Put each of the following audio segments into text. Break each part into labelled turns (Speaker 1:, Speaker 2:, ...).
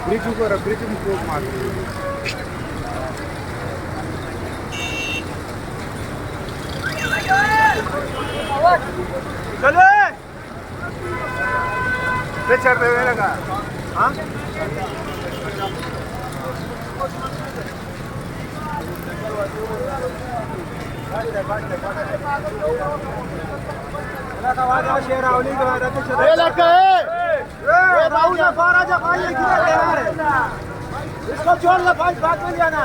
Speaker 1: bridge ऊपर bridge में Coke मार चले पे चढ़ पे लगा हाँ इसको छोड़ लो भाई बात में जाना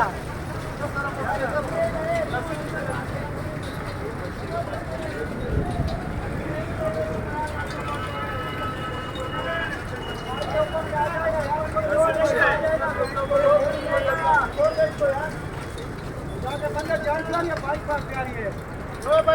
Speaker 1: बाइक पास आ रही है बहुत